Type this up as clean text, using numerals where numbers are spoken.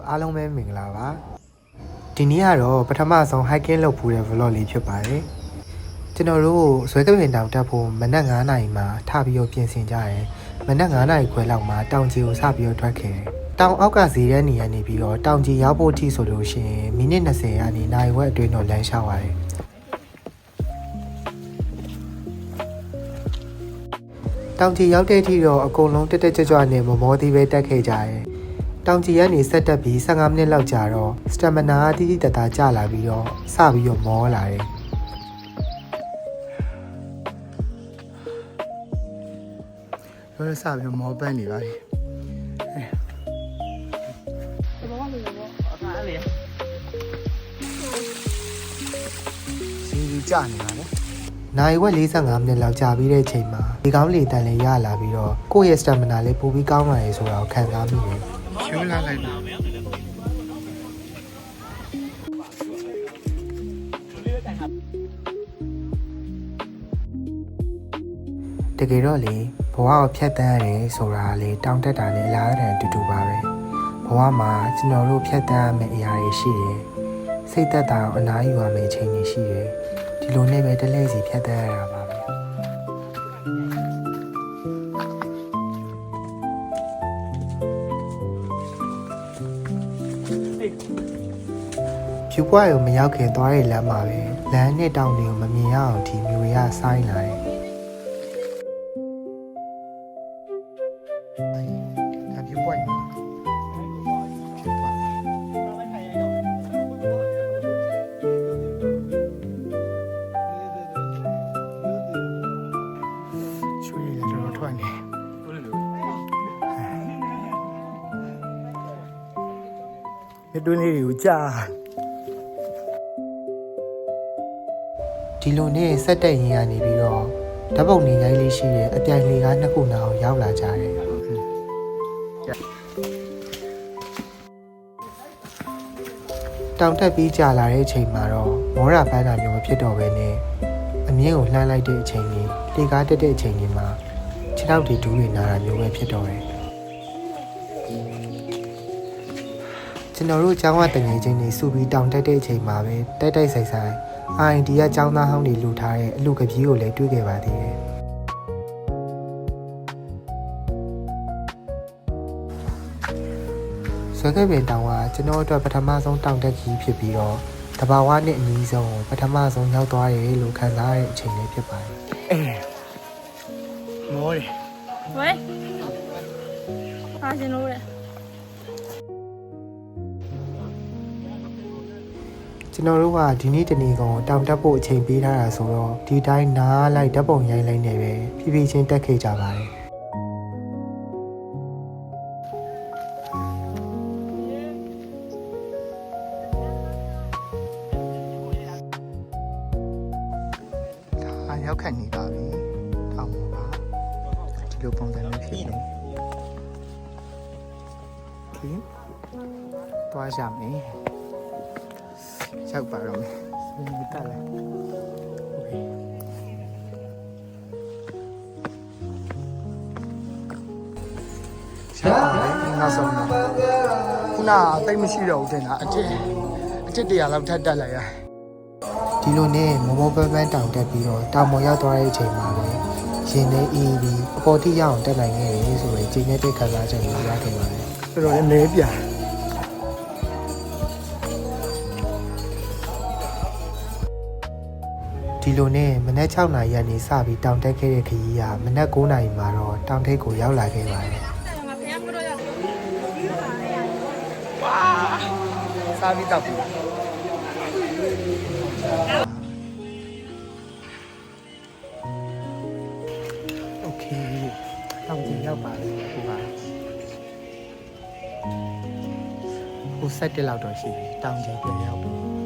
အားလုံးပဲမင်္ဂလာပါဒီနေ့ကတော့ပထမဆုံး hiking လုပ်ဖူးတဲ့ vlog လေးဖြစ်ပါတယ်ကျွန်တော်တို့ဇွဲကပင်တောင်တက်ဖို့မနက်9 နာရီမှာထပြီးတော့ပြင်ဆင်ကြတယ်မနက်9 နာရီခွဲလောက်မှာတောင်ကြီးကိုစပြီးတော့ထွက်ခဲ့တယ်တောင်အောက်ကဈေးရဲနေရနေပြီးတော့တောင်ကြီးရောက်ဖို့အထိဆိုလို့ရှိရင်မိနစ်20ကနေနိုင်ဝက်အတွင်းတော့လမ်းလျှောက်ရတယ်တောင်ကြီးရောက်တဲ့အထိတော့အကုန်လုံးတက်တက်ကြွကြွနဲ့မောသေးပဲတက်ခဲ့ကြတယ်တောင်ကြီးကနေဆက်တက်ပြီး15မိနစ်လောက်ကြာတော့ stamina တိတိတတ်တာကျလာပြီးတော့စပြီးတော့မောလာတယ်တော့စပြီးမောပန်းနေပါပြီစီးကြနေပါလေနိုင်ဝက်45မိနစ်လောက်ကြာပြီးတဲ့အချိန်မှာဒီကောင်းလေတန်လေးရလာပြီးတော့ကိုယ့်ရဲ့ stamina လေးပိုပြီးကောင်းလာတယ်ဆိုတာကိုခံစားမိတယ်ဖြိုးလာလိုက်တာတကယ်တော့လေဘဝကိုဖြတ်သန်းရတယ်ဆိုတာလေတောင်းတတာနဲ့အလားတန်တူတူပါပဲဘဝမှာကျွန်တော်တို့ဖြတ်သန်းရမယ့်အရာတွေရှိတယ်စိတ်သက်သာအောင်အနားယူရမယ့်အချိန်တွေရှိတယ်ဒီလိုနဲ့ပဲတလဲစီဖြတ်သန်းရတာပါပဲဖြူပွားရုံမရောက်ခင်သွားတဲ့လမ်းမှာပဲလမ်းနဲ့တောင်တွေကိုမမြင်ရအောင်ဒီမျိုးတွေကဆိုင်းလာတယ်ဒါဖြူပွားရုံဖြူပွားချွေးရတော့ထွက်နေဒီတွင်းလေးတွေကိုကြာဒီလိုနဲ့ဆက်တက်ရင်ရနေပြီးတော့ဓာတ်ပုံနေရိုင်းလေးရှိတဲ့အပြိုင်လေးကနှစ်ခုနာကိုရောက်လာကြတယ်တောင်တက်ပြီးကြာလာတဲ့အချိန်မှာတော့မောရာပန်းတာမျိုးမဖြစ်တော့ဘဲနဲ့အမြင့်ကိုလှမ်းလိုက်တဲ့အချိန်လေးလေကားတက်တဲ့အချိန်လေးမှာခြေထောက်တွေဒူးတွေနာတာမျိုးပဲဖြစ်တော့တယ်ကျွန်တော်တို့အကြောင်းအတငယ်ချင်းတွေစုပြီးတောင်တက်တဲ့အချိန်မှာပဲတိုက်တိုက်ဆိုင်ဆိုင်IND ကကျောင်းသားဟောင်းတွေလူထားတဲ့အလူကပြေးကိုလည်းတွေ့ခဲ့ပါသေးတယ်ဆွဲခဲ့ပင်တောင်ကကျွန်တော်အတွက်ပထမဆုံးတောင်တက်ကြီးဖြစ်ပြီးတော့တဘာဝနဲ့အနည်းဆုံးပထမဆုံးရောက်သွားတယ်လို့ခံစားရတဲ့အချိန်လေးဖြစ်ပါတယ်မောတယ်喂，发现了嘞。ကျွန်တော်တို့ကဒီနေ့တနေ့ကောင်တောင်တက်ဖို့အချိန်ပေးထားတာဆိုတော့ဒီတိုင်းနားလိုက်ဓာတ်ပုံရိုင်းလိုက်နေပဲဖြည်းဖြည်းချင်းတက်ခဲ့ကြပါတယ်အားရောက်ခတ်နေပါပြီထောင်းပါဒီလိုပုံစံမျိုးဖြစ်နေဒီတွားရမယ်ရောက်ပါတော့မယ်စနေတက်လိုက်ရှာပါတယ်ငါဆုံးတော့ခုနတိတ်မရှိတော့ဘူးတင်တာအစ်တရာလောက်ထပ်တက်လိုက်ရဒီလိုနဲ့မောပန်းပန်းတောင်တက်ပြီးတော့တောင်ပေါ်ရောက်သွားတဲ့အချိန်မှာပဲရင်ထဲအေးပြီးအပေါ်ထိရောက်အောင်တက်နိုင်ခဲ့တယ်ဆိုရင်ကျင်းတဲ့ခံစားချက်ကိုရခဲ့ပါတယ်တော်တော်လေးမဲပြဒီလိုနဲ့မနက်6 နာရီကနေစပြီးတောင်တက်ခဲ့တဲ့ခရီးကမနက်9 နာရီမှာတော့တောင်ထိပ်ကိုရောက်လာခဲ့ပါတယ်စားပြီးတောက်ပြီโอเคတောင်ကြီးရောက်ပါပြီခုကခု7 လောက်တော့ရှိပြီတောင်ကြီးပြန်ရောက်ပြီ